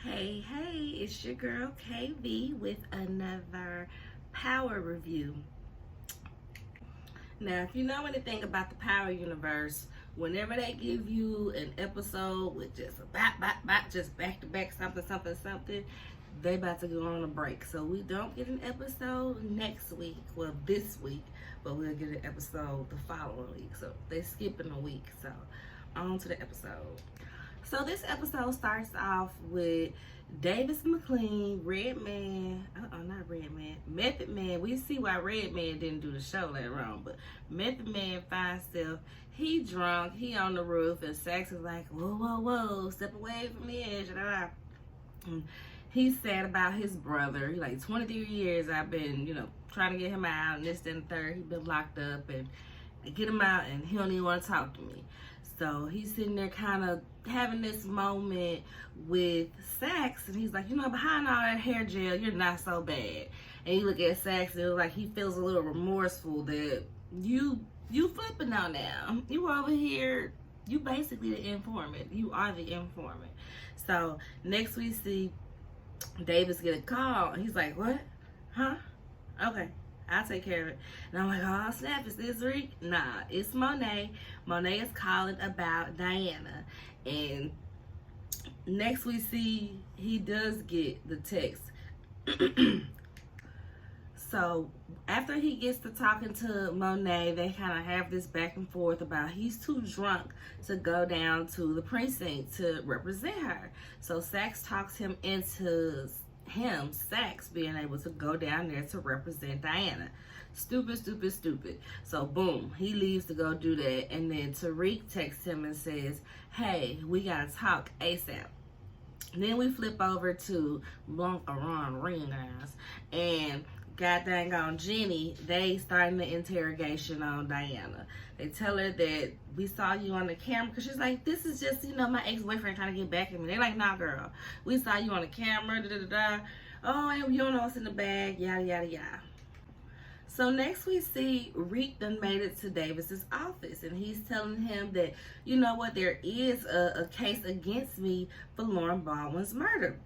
Hey, hey, it's your girl KB with another Power Review. Now, if you know anything about the Power Universe, whenever they give you an episode with just a just back to back something, they about to go on a break. So we don't get an episode next week, well, this week, but we'll get an episode the following week. So they're skipping a week. So on to the episode. So this episode starts off with Davis McLean, Redman, not Redman, Method Man. We see why Redman didn't do the show later on, but Method Man finds himself, he drunk, he on the roof, and Sax is like, whoa, step away from the edge. And he's sad about his brother. He like, 23 years I've been, trying to get him out, and this, and the third, he's been locked up, and I get him out, and he don't even want to talk to me. So he's sitting there kind of having this moment with Sax, and he's like, behind all that hair gel, you're not so bad. And you look at Sax, and it was like he feels a little remorseful that you flipping out now. You over here, you basically the informant. You are the informant. So next we see Davis get a call, and he's like, what? Huh? Okay. I'll take care of it. And I'm like, oh snap, is this Reek? Nah, it's Monet. Monet is calling about Diana. And next we see he does get the text. So after he gets to talking to Monet, they kind of have this back and forth about he's too drunk to go down to the precinct to represent her. So Sax talks him into Sax being able to go down there to represent Diana. Stupid. So boom, he leaves to go do that, and then Tariq texts him and says, hey, we gotta talk ASAP. Then we flip over to Blanca Ron Ring guys, and god dang on Jenny, they starting the interrogation on Diana. They tell her that we saw you on the camera, because she's like, this is just, my ex-boyfriend trying to get back at me. They're like, nah girl, we saw you on the camera, oh, and you don't know what's in the bag, yada. So next we see Reek done made it to Davis's office, and he's telling him that, there is a case against me for Lauren Baldwin's murder.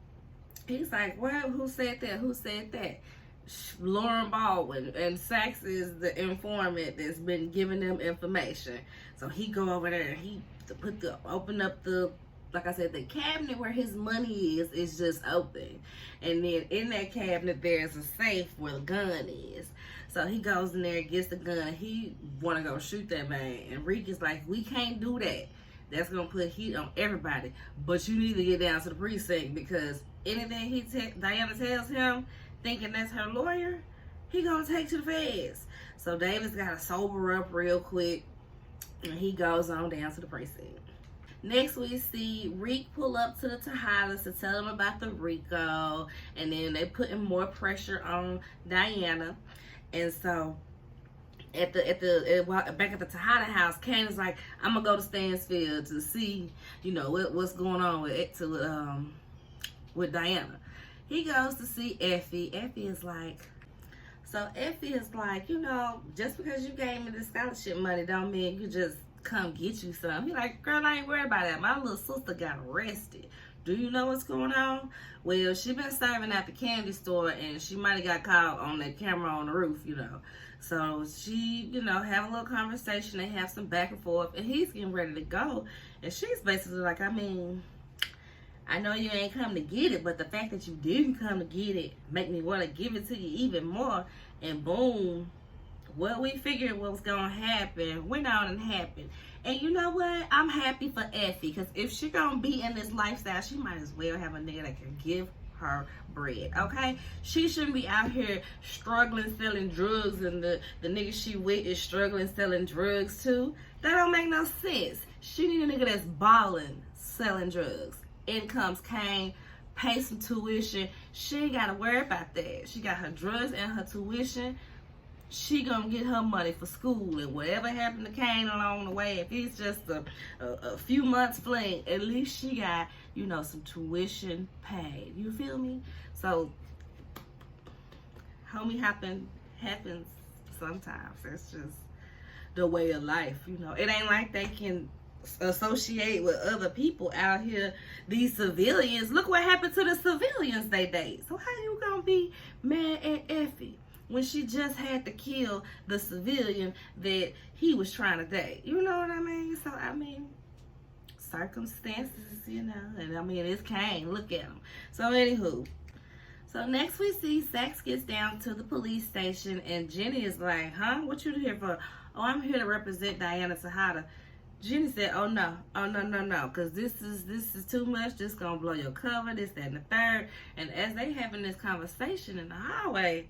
He's like, well, who said that? Lauren Baldwin, and Sax is the informant that's been giving them information. So he go over there and he open up the, like I said, the cabinet where his money is just open, and then in that cabinet there's a safe where the gun is. So he goes in there, gets the gun, he want to go shoot that man, and Reek is like, we can't do that. That's gonna put heat on everybody. But you need to get down to the precinct, because anything Diana tells him, thinking that's her lawyer, he gonna take to the feds. So Davis gotta sober up real quick, and he goes on down to the precinct. Next we see Reek pull up to the Tejadas to tell them about the RICO, and then they putting more pressure on Diana. And so back at the Tejada house, Kane is like, I'm gonna go to Stansfield to see, what's going on with Diana. He goes to see Effie. Effie is like, just because you gave me the scholarship money don't mean you just come get you some. He like, girl, I ain't worried about that. My little sister got arrested. Do you know what's going on? Well, she been serving at the candy store, and she might have got caught on that camera on the roof, So she, have a little conversation. They have some back and forth, and he's getting ready to go. And she's basically like, I know you ain't come to get it, but the fact that you didn't come to get it make me want to give it to you even more. And boom, what we figured was going to happen went on and happened. And you know what? I'm happy for Effie, because if she going to be in this lifestyle, she might as well have a nigga that can give her bread, okay? She shouldn't be out here struggling selling drugs, and the nigga she with is struggling selling drugs too. That don't make no sense. She need a nigga that's balling selling drugs. Incomes came, pay some tuition. She ain't gotta worry about that. She got her drugs and her tuition. She gonna get her money for school, and whatever happened to Kane along the way, if it's just a few months fling, at least she got, some tuition paid. You feel me? So homie happens sometimes. That's just the way of life, It ain't like they can associate with other people out here, these civilians. Look what happened to the civilians they date. So how you gonna be mad at Effie when she just had to kill the civilian that he was trying to date? You know what I mean? So I mean, circumstances, you know, and I mean, it's Kane. Look at him. So anywho, so next we see Saxe gets down to the police station, and Jenny is like, huh, what you here for? Oh, I'm here to represent Diana Tejada. Jenny said, oh no, because this is too much. This gonna blow your cover, this, that, and the third. And as they having this conversation in the hallway,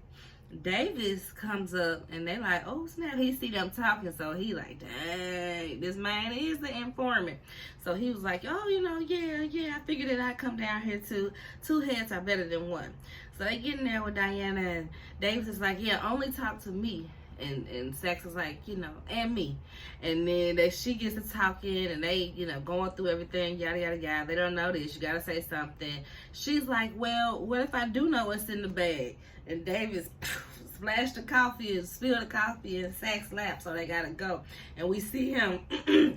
Davis comes up, and they like, oh snap, he see them talking, so he like, dang, this man is the informant. So he was like, oh, you know, yeah, I figured that I'd come down here too. Two heads are better than one. So they get in there with Diana, and Davis is like, yeah, only talk to me. And Saxe is like, you know, and me. And then she gets to talking, and they, you know, going through everything, yada, yada, yada. They don't know this. You got to say something. She's like, well, what if I do know what's in the bag? And Davis splashed the coffee and spilled the coffee in Saxe's lap, so they got to go. And we see him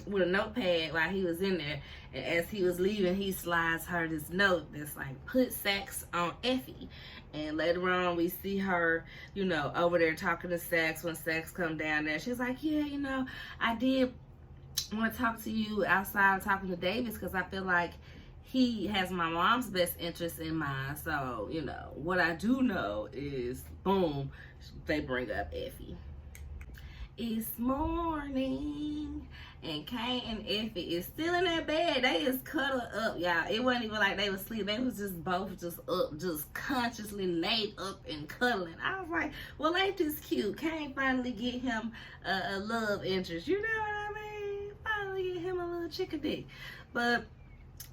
with a notepad while he was in there. And as he was leaving, he slides her this note that's like, put Saxe on Effie. And later on, we see her, you know, over there talking to Saxe when Saxe come down there. She's like, yeah, you know, I did want to talk to you outside of talking to Davis because I feel like he has my mom's best interest in mind. So, you know, what I do know is, boom, they bring up Effie. It's morning, and Kane and Effie is still in their bed. They is cuddled up, y'all. It wasn't even like they was asleep. They was just both just up, just consciously laid up and cuddling. I was like, well, ain't this cute? Kane finally get him a love interest. You know what I mean? Finally get him a little chickadee. But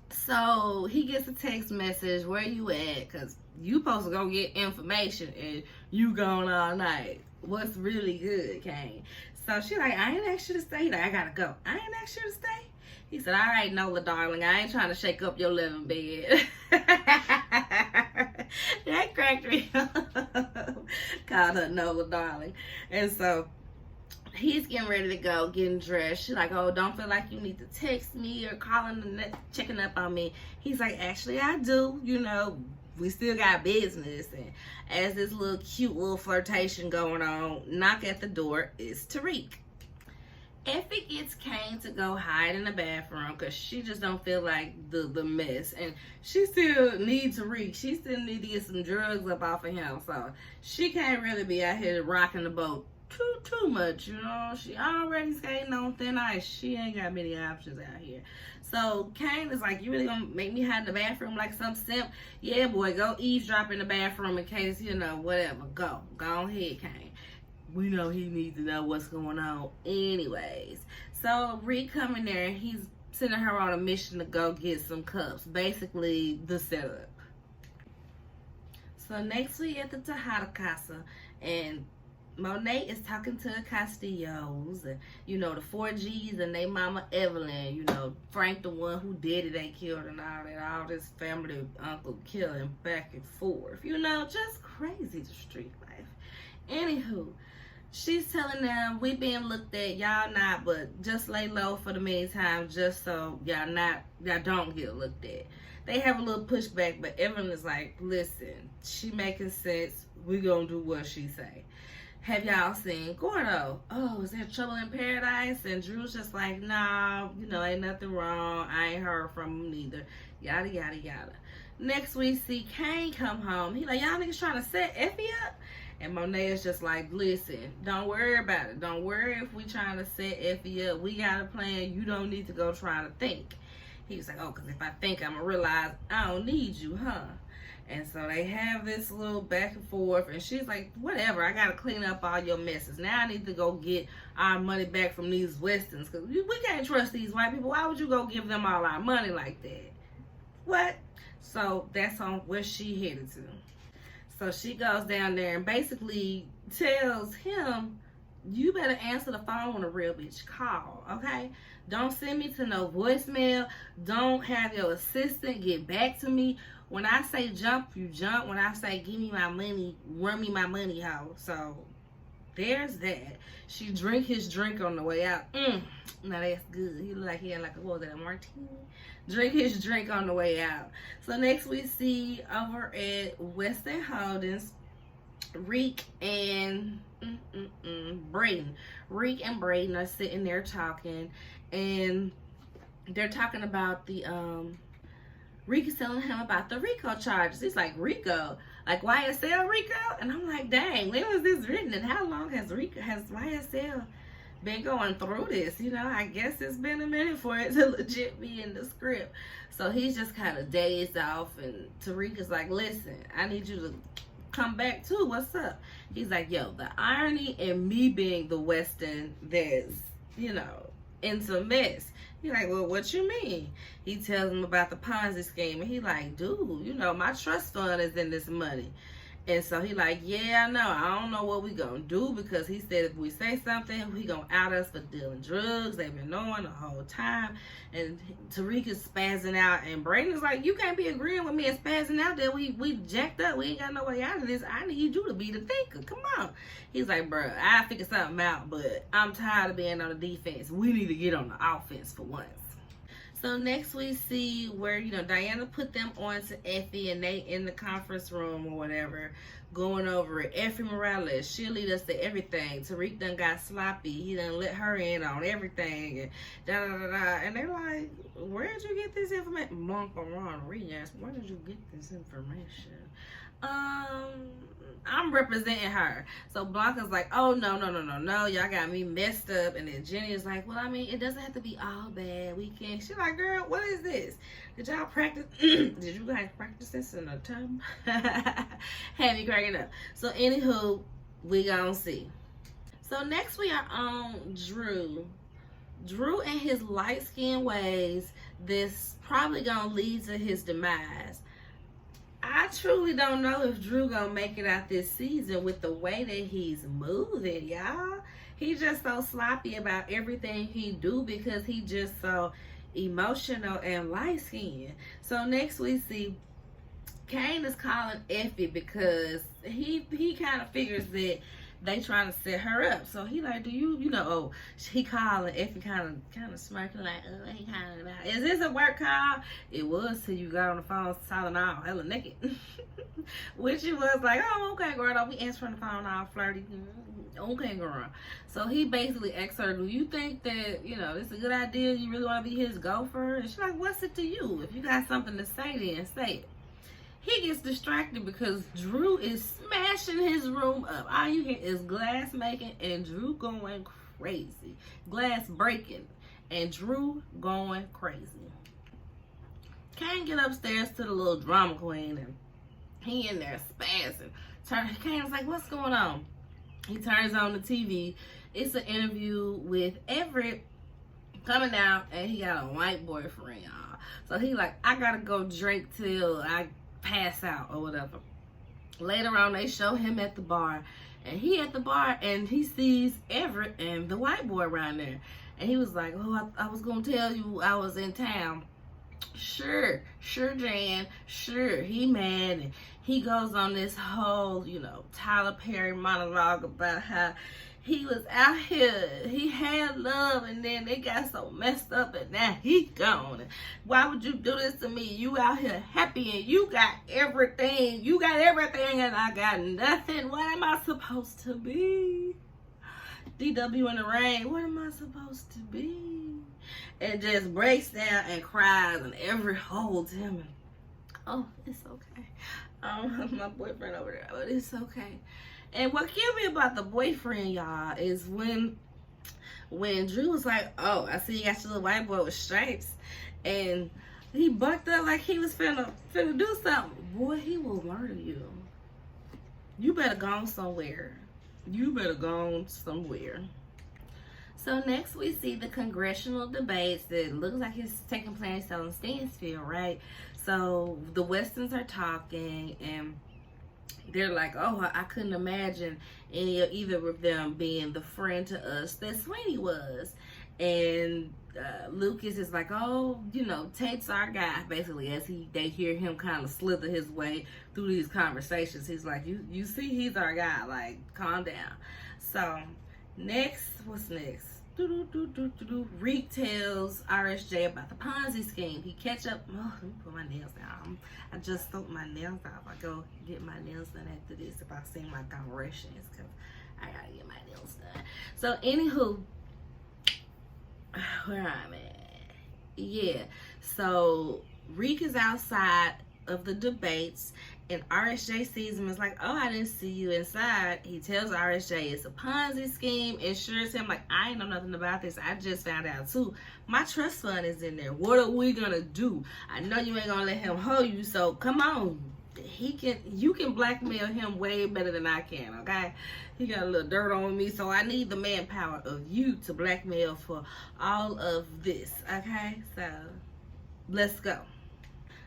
so he gets a text message, where you at? Because you supposed to go get information, and you gone all night. What's really good, Kane? So she like, I ain't asked you to stay. He like, I gotta go. I ain't asked you to stay. He said, all right, Nola, darling. I ain't trying to shake up your living bed. That cracked me up. Called her Nola, darling. And so he's getting ready to go, getting dressed. She's like, oh, don't feel like you need to text me or calling, checking up on me. He's like, actually, I do. You know, we still got business. And as this little cute little flirtation going on, knock at the door is Tariq. Effie gets Kane to go hide in the bathroom because she just don't feel like the mess. And she still needs Tariq. She still need to get some drugs up off of him. So she can't really be out here rocking the boat too much, you know. She already skating on thin ice. She ain't got many options out here. So Kane is like, you really gonna make me hide in the bathroom like some simp? Yeah, boy, go eavesdrop in the bathroom in case, you know, whatever. Go ahead, Kane. We know he needs to know what's going on anyways. So Reed coming there, he's sending her on a mission to go get some cups. Basically the setup. So next we at the Tejada Casa, and Monet is talking to the Castillos, and you know, the 4Gs and they mama Evelyn, you know, Frank the one who did it, they killed, and all this family uncle killing back and forth, you know, just crazy, the street life. Anywho, she's telling them, we being looked at, y'all not, but just lay low for the meantime, just so y'all don't get looked at. They have a little pushback, but Evelyn is like, listen, she making sense, we gonna do what she say. Have y'all seen Gordo? Oh, is there trouble in paradise? And Drew's just like, nah, you know, ain't nothing wrong. I ain't heard from him neither. Yada, yada, yada. Next we see Kane come home. He like, y'all niggas trying to set Effie up? And Monet is just like, listen, don't worry about it. Don't worry if we trying to set Effie up. We got a plan. You don't need to go trying to think. He was like, oh, because if I think, I'm going to realize I don't need you, huh? And so they have this little back and forth, and she's like, whatever, I got to clean up all your messes. Now I need to go get our money back from these Westons, because we can't trust these white people. Why would you go give them all our money like that? What? So that's on where she headed to. So she goes down there and basically tells him, you better answer the phone when a real bitch call, okay? Don't send me to no voicemail. Don't have your assistant get back to me. When I say jump, you jump. When I say give me my money, run me my money, hoe. So there's that. She drink his drink on the way out. Now that's good. He look like he had like a, what was that, a martini? Drink his drink on the way out. So next we see over at Weston Holdings, Reek and Brayden. Reek and Brayden are sitting there talking, and they're talking about the Reek is telling him about the RICO charges. He's like, RICO? Like YSL RICO? And I'm like, dang, when was this written? And how long has YSL been going through this? You know, I guess it's been a minute for it to legit be in the script. So he's just kind of dazed off, and Tariq is like, listen, I need you to come back too. What's up? He's like, yo, the irony in me being the Weston that's, you know, in some mess. He's like, well, what you mean? He tells him about the Ponzi scheme, and he like, dude, you know, my trust fund is in this money. And so he like, yeah, I know. I don't know what we gonna do, because he said if we say something, he gonna out us for dealing drugs. They've been knowing the whole time. And Tariq is spazzing out, and Brayden's like, you can't be agreeing with me and spazzing out that we jacked up. We ain't got no way out of this. I need you to be the thinker. Come on. He's like, bro, I figure something out, but I'm tired of being on the defense. We need to get on the offense for once. So next we see where, you know, Diana put them on to Effie, and they in the conference room or whatever, going over it. Effie Morales, she'll lead us to everything. Tariq done got sloppy. He done let her in on everything. And da-da-da-da. And they're like, where did you get this information? Blanca Rodriguez, where did you get this information? I'm representing her. So Blanca's like, oh, no. Y'all got me messed up. And then Jenny is like, well, I mean, it doesn't have to be all bad. We can. She's like, girl, what is this? Did y'all practice? Did you guys practice this in a tub? Had me cracking up. So anywho, we gonna see. So next we are on Drew. Drew and his light-skinned ways, this probably gonna lead to his demise. I truly don't know if Drew gonna make it out this season with the way that he's moving, y'all. He's just so sloppy about everything he do, because he just so emotional and light-skinned. So next we see Kane is calling Effie, because he kind of figures that they trying to set her up. So he like, do you know, oh, he calling Effie kind of smirking like, oh, he kind of, is this a work call? It was till you got on the phone silent all hella naked. Which he was like, oh, okay, girl, don't be answering the phone all flirty. Okay, girl. So he basically asked her, do you think that, you know, it's a good idea? You really want to be his gopher? And she's like, what's it to you? If you got something to say, then say it. He gets distracted because Drew is smashing his room up. All you hear is glass making and Drew going crazy. Glass breaking and Drew going crazy. Kane get upstairs to the little drama queen, and he in there spazzing. Kane's like, what's going on? He turns on the TV. It's an interview with Everett coming out, and he got a white boyfriend, y'all. So he like, I gotta go drink till I pass out or whatever. Later on, they show him at the bar, and he at the bar, and he sees Everett and the white boy around there, and he was like, oh, I was gonna tell you I was in town. Sure, Jan, sure. He mad, and he goes on this whole, you know, Tyler Perry monologue about how he was out here, he had love, and then they got so messed up, and now he gone. Why would you do this to me? You out here happy, and you got everything. You got everything, and I got nothing. What am I supposed to be? DW in the rain. What am I supposed to be? And just breaks down and cries, and Everett holds him. And, oh, it's okay. I don't have my boyfriend over there, but it's okay. And what killed me about the boyfriend, y'all, is when Drew was like, oh, I see you got your little white boy with stripes. And he bucked up like he was finna do something. Boy, he will murder you. You better go somewhere. You better go somewhere. So next we see the congressional debates that looks like it's taking place on Stansfield, right? So the Westons are talking, and they're like, oh, I couldn't imagine either of them being the friend to us that Sweeney was. And Lucas is like, oh, you know, Tate's our guy, basically, as they hear him kind of slither his way through these conversations. He's like, you see, he's our guy, like, calm down. So next, what's next? Reek tells RSJ about the Ponzi scheme. He catch up. Oh, let me put my nails down. I just soaked my nails off. I go get my nails done after this if I seem like I'm rushing, because I gotta get my nails done. So anywho, where I'm at, yeah. So Reek is outside of the debates, and RSJ sees him and is like, oh, I didn't see you inside. He tells RSJ it's a Ponzi scheme, assures him like, I ain't know nothing about this. I just found out too. My trust fund is in there. What are we gonna do? I know you ain't gonna let him hold you, so come on. You can blackmail him way better than I can, okay? He got a little dirt on me, so I need the manpower of you to blackmail for all of this, okay? So let's go.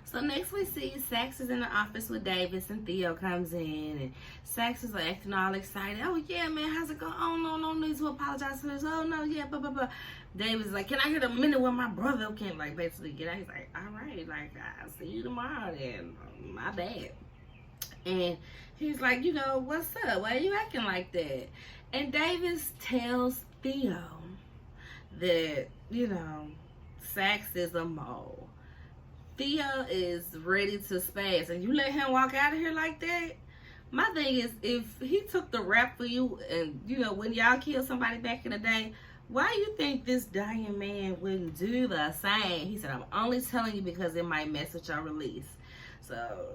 So next we see Saxe is in the office with Davis, and Theo comes in, and Saxe is acting all excited. Oh yeah, man, how's it going? Oh no need to apologize for this. Oh no, yeah, blah blah blah. Davis is like, can I get a minute with my brother? Can't like basically get out. He's like, all right, like I'll see you tomorrow then. My bad. And he's like, you know, what's up? Why are you acting like that? And Davis tells Theo that, you know, Saxe is a mole. Theo is ready to spaz, and you let him walk out of here like that? My thing is, if he took the rap for you, and you know, when y'all killed somebody back in the day, why you think this dying man wouldn't do the same? He said, I'm only telling you because it might mess with your release. So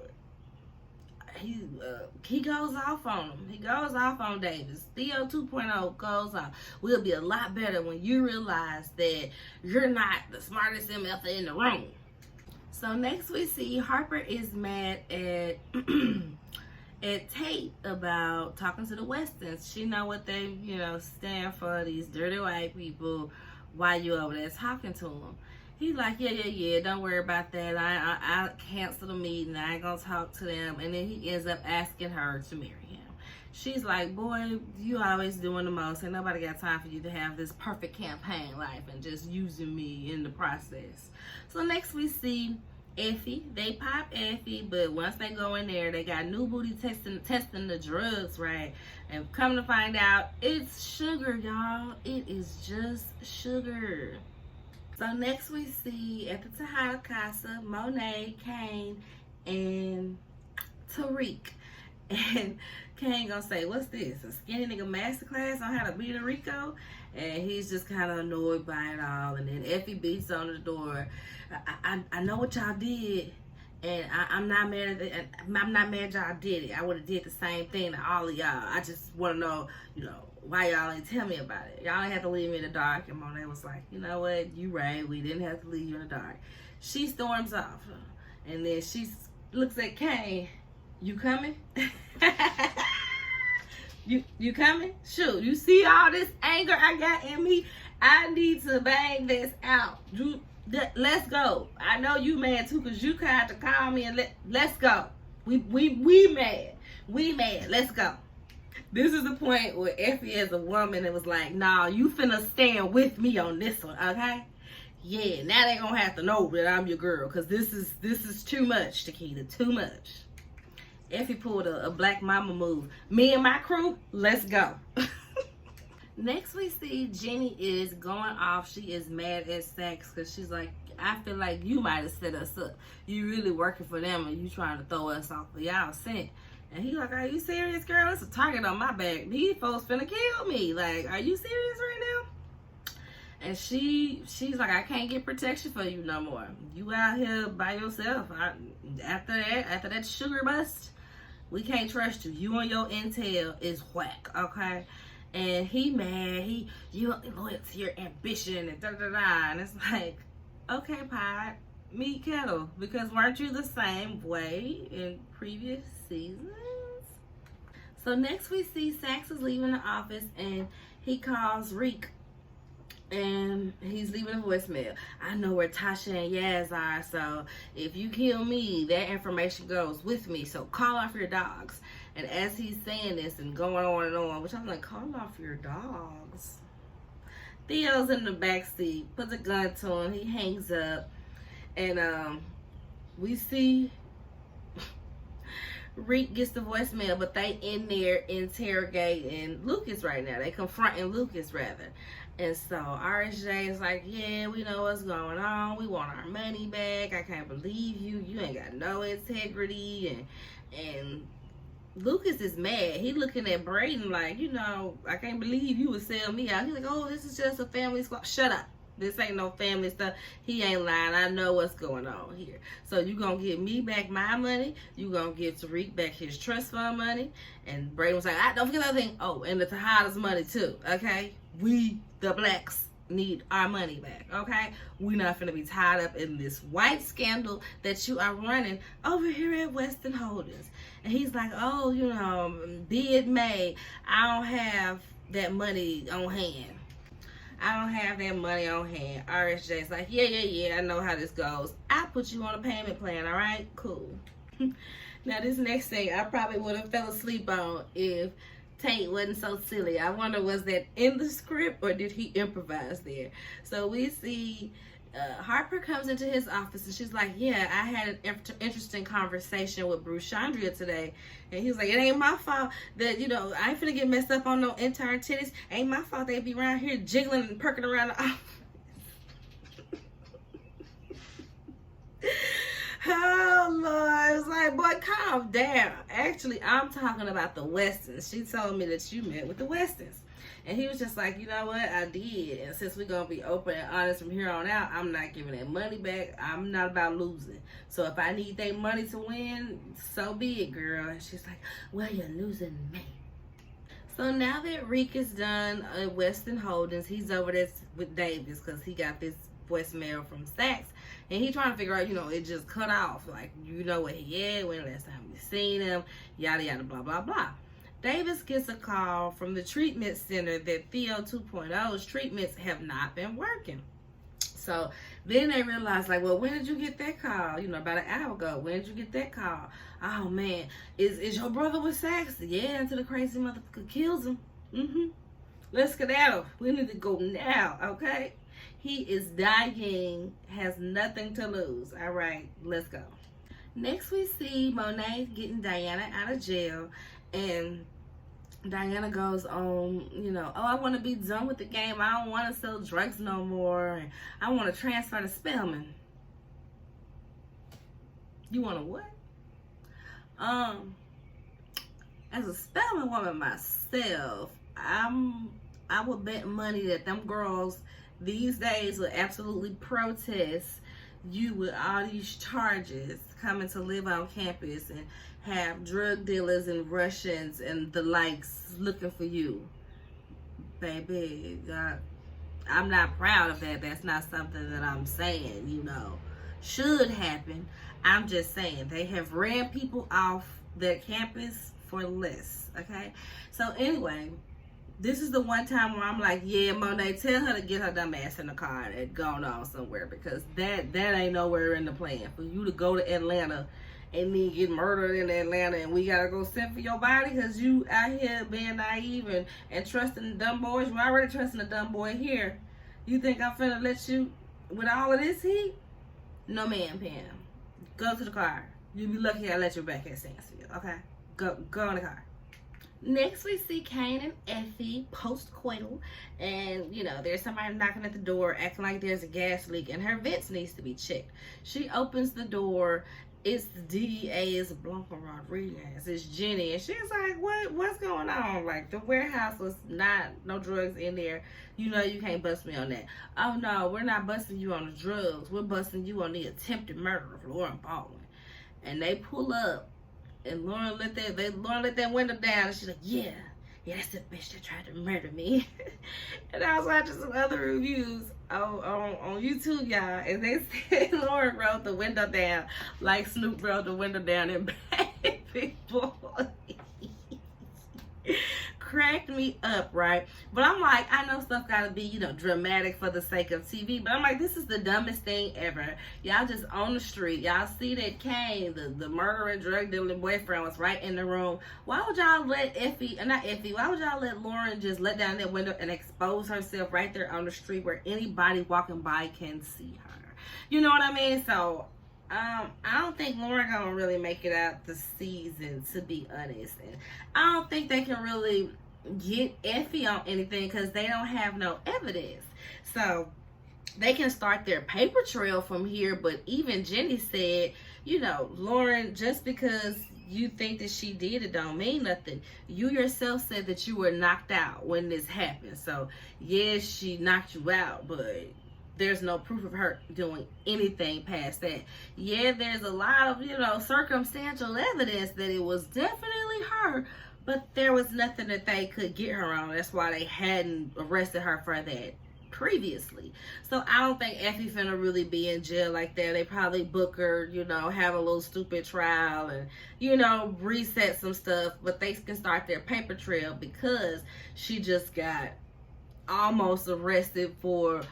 he goes off on him. He goes off on Davis. Theo 2.0 goes off. We'll be a lot better when you realize that you're not the smartest MF in the room. So next we see Harper is mad at at Tate about talking to the Westons. She know what they, you know, stand for, these dirty white people. Why you over there talking to them? He's like, yeah, don't worry about that. I cancel the meeting. I ain't gonna talk to them. And then he ends up asking her to marry him. She's like, boy, you always doing the most. Ain't nobody got time for you to have this perfect campaign life and just using me in the process. So next we see Effie. They pop Effie, but once they go in there, they got new booty testing the drugs, right? And come to find out, it's sugar, y'all. It is just sugar. So next we see at the Tejada Casa, Monet, Kane, and Tariq. And Kane gonna say, what's this? A skinny nigga masterclass on how to beat a Rico? And he's just kind of annoyed by it all. And then Effie beats on the door. I know what y'all did, and I'm not mad at it. I'm not mad y'all did it. I would have did the same thing to all of y'all. I just want to know, you know, why y'all ain't tell me about it. Y'all ain't have to leave me in the dark. And Monet was like, you know what? You right. We didn't have to leave you in the dark. She storms off, and then she looks at Kane. You coming? You coming? Shoot, you see all this anger I got in me? I need to bang this out. Let's go. I know you mad too, because you tried to call me and let's go. We mad. We mad. Let's go. This is the point where Effie as a woman, it was like, nah, you finna stand with me on this one, okay? Yeah, now they gonna have to know that I'm your girl, because this is too much, Takeda, too much. Effie pulled a black mama move. Me and my crew, let's go. Next we see Jenny is going off. She is mad at Saxe because she's like, I feel like you might have set us up. You really working for them and you trying to throw us off of y'all scent. And he like, are you serious, girl? It's a target on my back. These folks finna kill me. Like, are you serious right now? And she's like, I can't get protection for you no more. You out here by yourself. After that sugar bust, we can't trust you. You and your intel is whack, okay? And he mad. You loyal to your ambition and da-da-da. And it's like, okay, Pod, meet Kettle. Because weren't you the same way in previous seasons? So next we see Saxe is leaving the office and he calls Reek. And he's leaving a voicemail. I know where Tasha and Yaz are, so if you kill me, that information goes with me. So call off your dogs. And as he's saying this and going on and on, which I'm like, call off your dogs. Theo's in the back seat, puts a gun to him. He hangs up, and we see Reek gets the voicemail, but they in there interrogating Lucas right now. They confronting Lucas rather. And so RSJ is like, yeah, we know what's going on. We want our money back. I can't believe you. You ain't got no integrity. And Lucas is mad. He looking at Brayden like, you know, I can't believe you would sell me out. He's like, oh, this is just a family squad. Shut up. This ain't no family stuff. He ain't lying. I know what's going on here. So you gonna give me back my money. You gonna give Tariq back his trust fund money. And Brayden was like, don't forget that thing. Oh, and the Tejada's money too. Okay, we the blacks need our money back. Okay, we not gonna be tied up in this white scandal that you are running over here at Weston Holdings. And he's like, oh, you know, be it may, I don't have that money on hand. I don't have that money on hand. RSJ's like, yeah, I know how this goes. I put you on a payment plan, all right? Cool. Now, this next thing I probably would have fell asleep on if Tate wasn't so silly. I wonder, was that in the script or did he improvise there? So we see Harper comes into his office and she's like, yeah, I had an interesting conversation with Bruce Chandria today. And he was like, it ain't my fault that, you know, I ain't finna get messed up on no intern titties. Ain't my fault they be around here jiggling and perking around the office. Oh, Lord. It's like, boy, calm down. Actually, I'm talking about the Westons. She told me that you met with the Westons. And he was just like, you know what, I did. And since we're going to be open and honest from here on out, I'm not giving that money back. I'm not about losing. So if I need that money to win, so be it, girl. And she's like, well, you're losing me. So now that Reek is done at Weston Holdings, he's over there with Davis because he got this voicemail from Saxe. And he trying to figure out, you know, it just cut off. Like, you know where he at, when last time we seen him, yada, yada, blah, blah, blah. Davis gets a call from the treatment center that Theo 2.0's treatments have not been working. So then they realize, like, well, when did you get that call? You know, about an hour ago. When did you get that call? Oh, man. Is your brother with Saxe? Yeah, until the crazy motherfucker kills him. Let's skedaddle. We need to go now, okay? He is dying, has nothing to lose. All right, let's go. Next, we see Monet getting Diana out of jail. And Diana goes on, you know, oh, I want to be done with the game. I don't want to sell drugs no more. And I want to transfer to Spelman. You want to what? As a Spelman woman myself, I would bet money that them girls these days would absolutely protest you with all these charges coming to live on campus and have drug dealers and Russians and the likes looking for you. Baby, I'm not proud of that. That's not something that I'm saying, you know, should happen. I'm just saying they have ran people off their campus for less, okay? So anyway, this is the one time where I'm like, yeah, Monet, tell her to get her dumb ass in the car and go on somewhere, because that ain't nowhere in the plan for you to go to Atlanta and then get murdered in Atlanta and we gotta go send for your body because you out here being naive and trusting the dumb boys. You're already trusting the dumb boy here. You think I'm finna let you with all of this heat? No, ma'am, Pam. Go to the car. You'll be lucky I let you back at Stansfield, okay? Go in the car. Next, we see Kane and Effie post-coital, and, you know, there's somebody knocking at the door acting like there's a gas leak, and her vents needs to be checked. She opens the door. It's the DEA, it's Blanca Rodriguez, it's Jenny, and she's like, what's going on? Like, the warehouse was no drugs in there. You know you can't bust me on that. Oh, no, we're not busting you on the drugs. We're busting you on the attempted murder of Lauren Baldwin. And they pull up. And Lauren let that window down, and she's like, yeah, that's the bitch that tried to murder me. And I was watching some other reviews on YouTube, y'all, and they said Lauren rolled the window down like Snoop rolled the window down in Baby Boy. cracked me up, right? But I'm like, I know stuff gotta be, you know, dramatic for the sake of TV, but I'm like, this is the dumbest thing ever. Y'all just on the street, y'all see that Kane, the murdering, drug dealing boyfriend was right in the room. Why would y'all let why would y'all let Lauren just let down that window and expose herself right there on the street where anybody walking by can see her? You know what I mean? So I don't think Lauren gonna really make it out the season, to be honest. And I don't think they can really get Effie on anything because they don't have no evidence. So they can start their paper trail from here. But even Jenny said, you know, Lauren, just because you think that she did it don't mean nothing. You yourself said that you were knocked out when this happened. So yes, she knocked you out, but there's no proof of her doing anything past that. Yeah, there's a lot of, you know, circumstantial evidence that it was definitely her, but there was nothing that they could get her on. That's why they hadn't arrested her for that previously. So I don't think Effie finna really be in jail like that. They probably book her, you know, have a little stupid trial and, you know, reset some stuff, but they can start their paper trail because she just got almost arrested for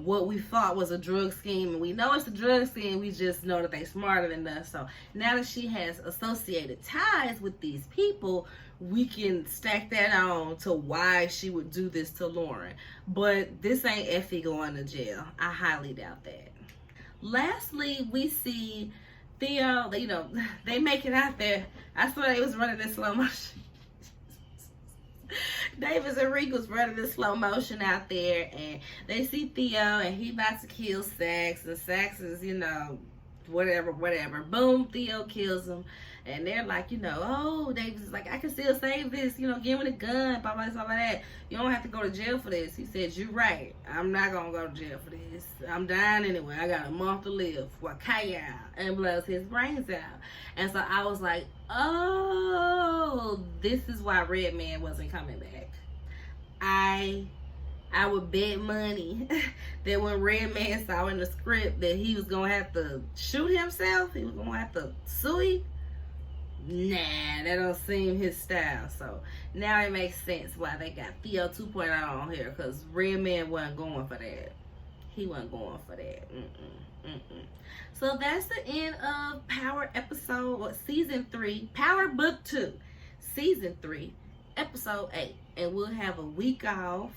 what we thought was a drug scheme, and we know it's a drug scheme. We just know that they're smarter than us. So now that she has associated ties with these people, we can stack that on to why she would do this to Lauren. But this ain't Effie going to jail. I highly doubt that. Lastly, we see Theo. You know, they make it out there. I swear they was running in slow motion. Davis and Rick was running in slow motion out there, and they see Theo, and he about to kill Saxe, and Saxe is, you know, whatever. Boom, Theo kills him, and they're like, you know, oh, Davis is like, I can still save this, you know, give me the gun, blah, blah, blah, blah, that. You don't have to go to jail for this. He said, you're right. I'm not going to go to jail for this. I'm dying anyway. I got a month to live. Wakaya, and blows his brains out. And so I was like, oh, this is why Redman wasn't coming back. I would bet money that when Redman saw in the script that he was going to have to shoot himself, he was going to have to sue. Nah, that don't seem his style. So now it makes sense why they got Theo 2.0 on here, because Redman wasn't going for that. He wasn't going for that. So that's the end of Power Season 3, Power Book 2, Season 3, Episode 8. And we'll have a week off,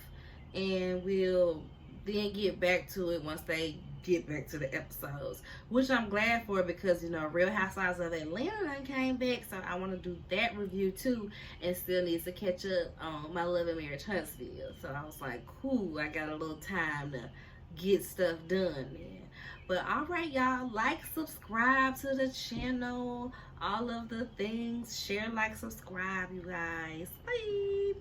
and we'll then get back to it once they get back to the episodes, which I'm glad for, because, you know, Real Housewives of Atlanta done came back, so I want to do that review too, and still needs to catch up on My Love and Marriage Huntsville. So I was like, cool, I got a little time to get stuff done, man. But all right, y'all, like, subscribe to the channel, all of the things, share, like, subscribe, you guys. Bye.